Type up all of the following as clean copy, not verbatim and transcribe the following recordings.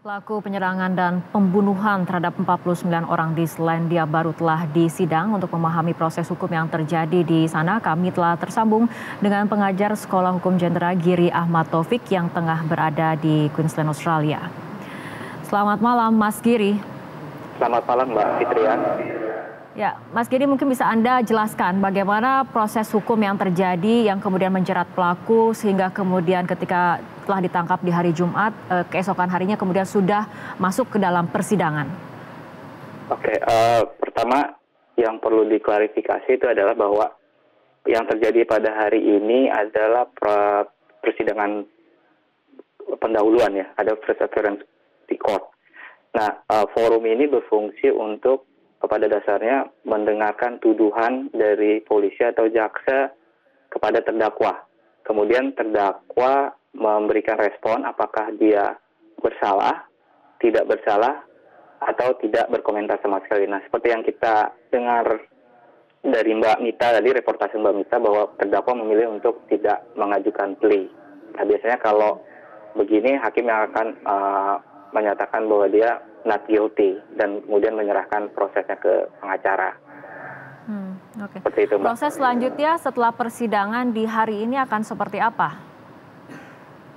Pelaku penyerangan dan pembunuhan terhadap 49 orang di Selandia Baru telah disidang. Untuk memahami proses hukum yang terjadi di sana, kami telah tersambung dengan pengajar Sekolah Hukum Jendera Giri Ahmad Taufik yang tengah berada di Queensland, Australia. Selamat malam, Mas Giri. Selamat malam, Mbak Fitria. Ya, Mas Giri, mungkin bisa Anda jelaskan bagaimana proses hukum yang terjadi yang kemudian menjerat pelaku sehingga kemudian ketika telah ditangkap di hari Jumat, keesokan harinya kemudian sudah masuk ke dalam persidangan. Oke, pertama yang perlu diklarifikasi itu adalah bahwa yang terjadi pada hari ini adalah persidangan pendahuluan ya, ada first appearance di court. Nah, forum ini berfungsi untuk pada dasarnya mendengarkan tuduhan dari polisi atau jaksa kepada terdakwa. Kemudian terdakwa memberikan respon apakah dia bersalah, tidak bersalah, atau tidak berkomentar sama sekali. Nah, seperti yang kita dengar dari Mbak Mita tadi, reportase Mbak Mita, bahwa terdakwa memilih untuk tidak mengajukan plea. Nah, biasanya kalau begini, hakim yang akan menyatakan bahwa dia not guilty dan kemudian menyerahkan prosesnya ke pengacara. Okay. Seperti itu, Mbak. Proses selanjutnya setelah persidangan di hari ini akan seperti apa?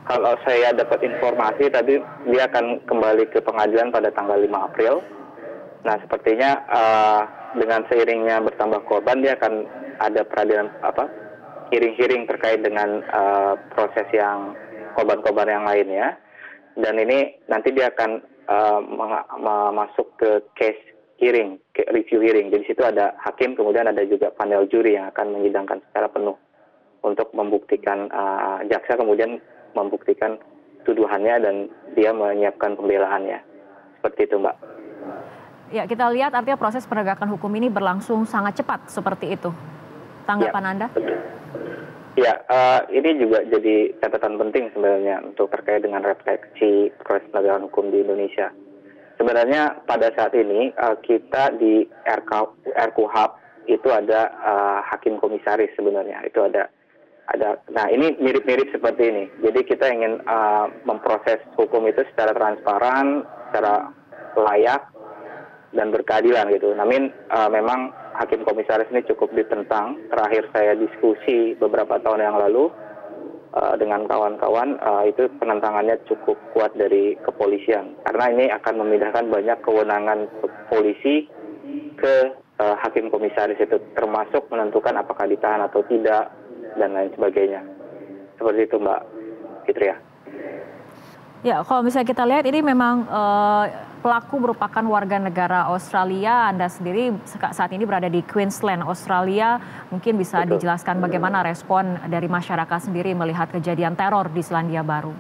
Kalau saya dapat informasi tadi dia akan kembali ke pengadilan pada tanggal 5 April. Nah, sepertinya dengan seiringnya bertambah korban dia akan ada peradilan hearing terkait dengan proses yang korban-korban yang lainnya. Dan ini nanti dia akan masuk ke case hearing, ke review hearing. Jadi situ ada hakim, kemudian ada juga panel juri yang akan menyidangkan secara penuh untuk membuktikan jaksa kemudian membuktikan tuduhannya dan dia menyiapkan pembelaannya. Seperti itu, Mbak. Ya, kita lihat artinya proses penegakan hukum ini berlangsung sangat cepat seperti itu. Tanggapan Anda? Ya, ini juga jadi catatan penting sebenarnya untuk terkait dengan refleksi proses penegakan hukum di Indonesia. Sebenarnya pada saat ini kita di RKUHAP itu ada hakim komisaris sebenarnya. Itu ada. Nah, ini mirip-mirip seperti ini. Jadi kita ingin memproses hukum itu secara transparan, secara layak dan berkeadilan gitu. Namun memang hakim komisaris ini cukup ditentang. Terakhir saya diskusi beberapa tahun yang lalu dengan kawan-kawan, itu penentangannya cukup kuat dari kepolisian. Karena ini akan memindahkan banyak kewenangan polisi ke hakim komisaris itu, termasuk menentukan apakah ditahan atau tidak dan lain sebagainya. Seperti itu, Mbak Fitria. Ya, kalau misalnya kita lihat ini memang pelaku merupakan warga negara Australia. Anda sendiri saat ini berada di Queensland, Australia. Mungkin bisa dijelaskan bagaimana respon dari masyarakat sendiri melihat kejadian teror di Selandia Baru.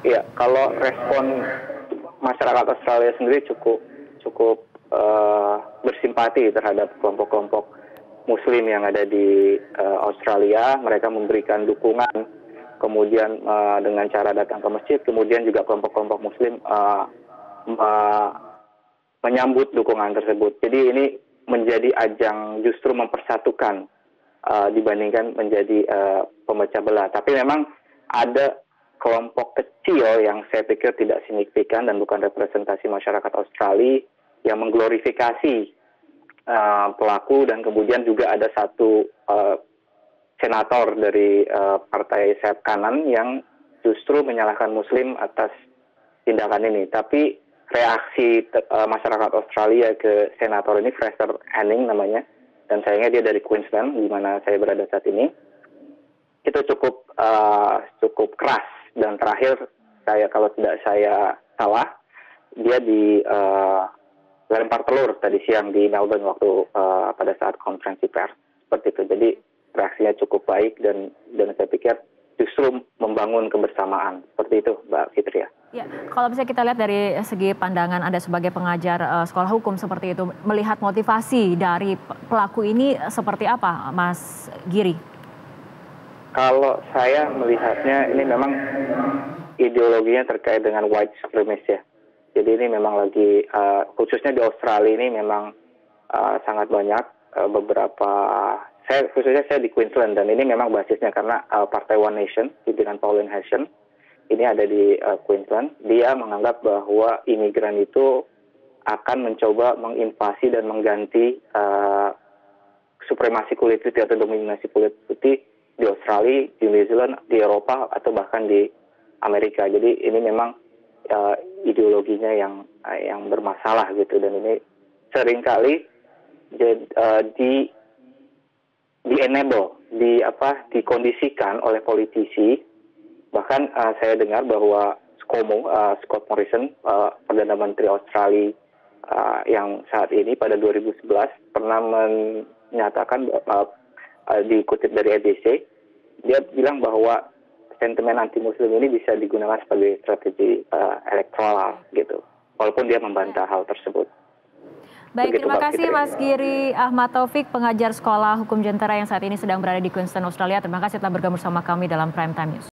Iya, kalau respon masyarakat Australia sendiri cukup bersimpati terhadap kelompok-kelompok Muslim yang ada di Australia. Mereka memberikan dukungan, kemudian dengan cara datang ke masjid, kemudian juga kelompok-kelompok Muslim menyambut dukungan tersebut. Jadi ini menjadi ajang justru mempersatukan dibandingkan menjadi pemecah belah. Tapi memang ada kelompok kecil yang saya pikir tidak signifikan dan bukan representasi masyarakat Australia yang mengglorifikasi pelaku, dan kemudian juga ada satu senator dari partai sayap kanan yang justru menyalahkan Muslim atas tindakan ini. Tapi reaksi masyarakat Australia ke senator ini, Fraser Anning namanya, dan sayangnya dia dari Queensland, di mana saya berada saat ini, itu cukup keras. Dan terakhir, kalau tidak saya salah, dia lempar telur tadi siang di Melbourne waktu pada saat konferensi pers. Seperti itu. Jadi reaksinya cukup baik dan saya pikir justru membangun kebersamaan. Seperti itu, Mbak Fitria. Ya, kalau misalnya kita lihat dari segi pandangan Anda sebagai pengajar sekolah hukum seperti itu, melihat motivasi dari pelaku ini seperti apa, Mas Giri? Kalau saya melihatnya ini memang ideologinya terkait dengan white supremacy ya. Jadi ini memang lagi, khususnya di Australia ini memang sangat banyak beberapa, khususnya saya di Queensland, dan ini memang basisnya karena Partai One Nation, pimpinan Pauline Hanson, ini ada di Queensland. Dia menganggap bahwa imigran itu akan mencoba menginvasi dan mengganti supremasi kulit putih atau dominasi kulit putih di Australia, di New Zealand, di Eropa, atau bahkan di Amerika. Jadi ini memang ideologinya yang bermasalah gitu, dan ini seringkali dikondisikan oleh politisi. Bahkan saya dengar bahwa Scott Morrison, Perdana Menteri Australia yang saat ini pada 2011 pernah menyatakan, dikutip dari ABC, dia bilang bahwa sentimen anti-Muslim ini bisa digunakan sebagai strategi elektoral gitu, walaupun dia membantah hal tersebut. Baik, Begitu, terima Mbak kasih Fitri. Mas Giri Ahmad Taufik, pengajar Sekolah Hukum Jentera yang saat ini sedang berada di Queensland, Australia. Terima kasih telah bergabung bersama kami dalam Prime Time News.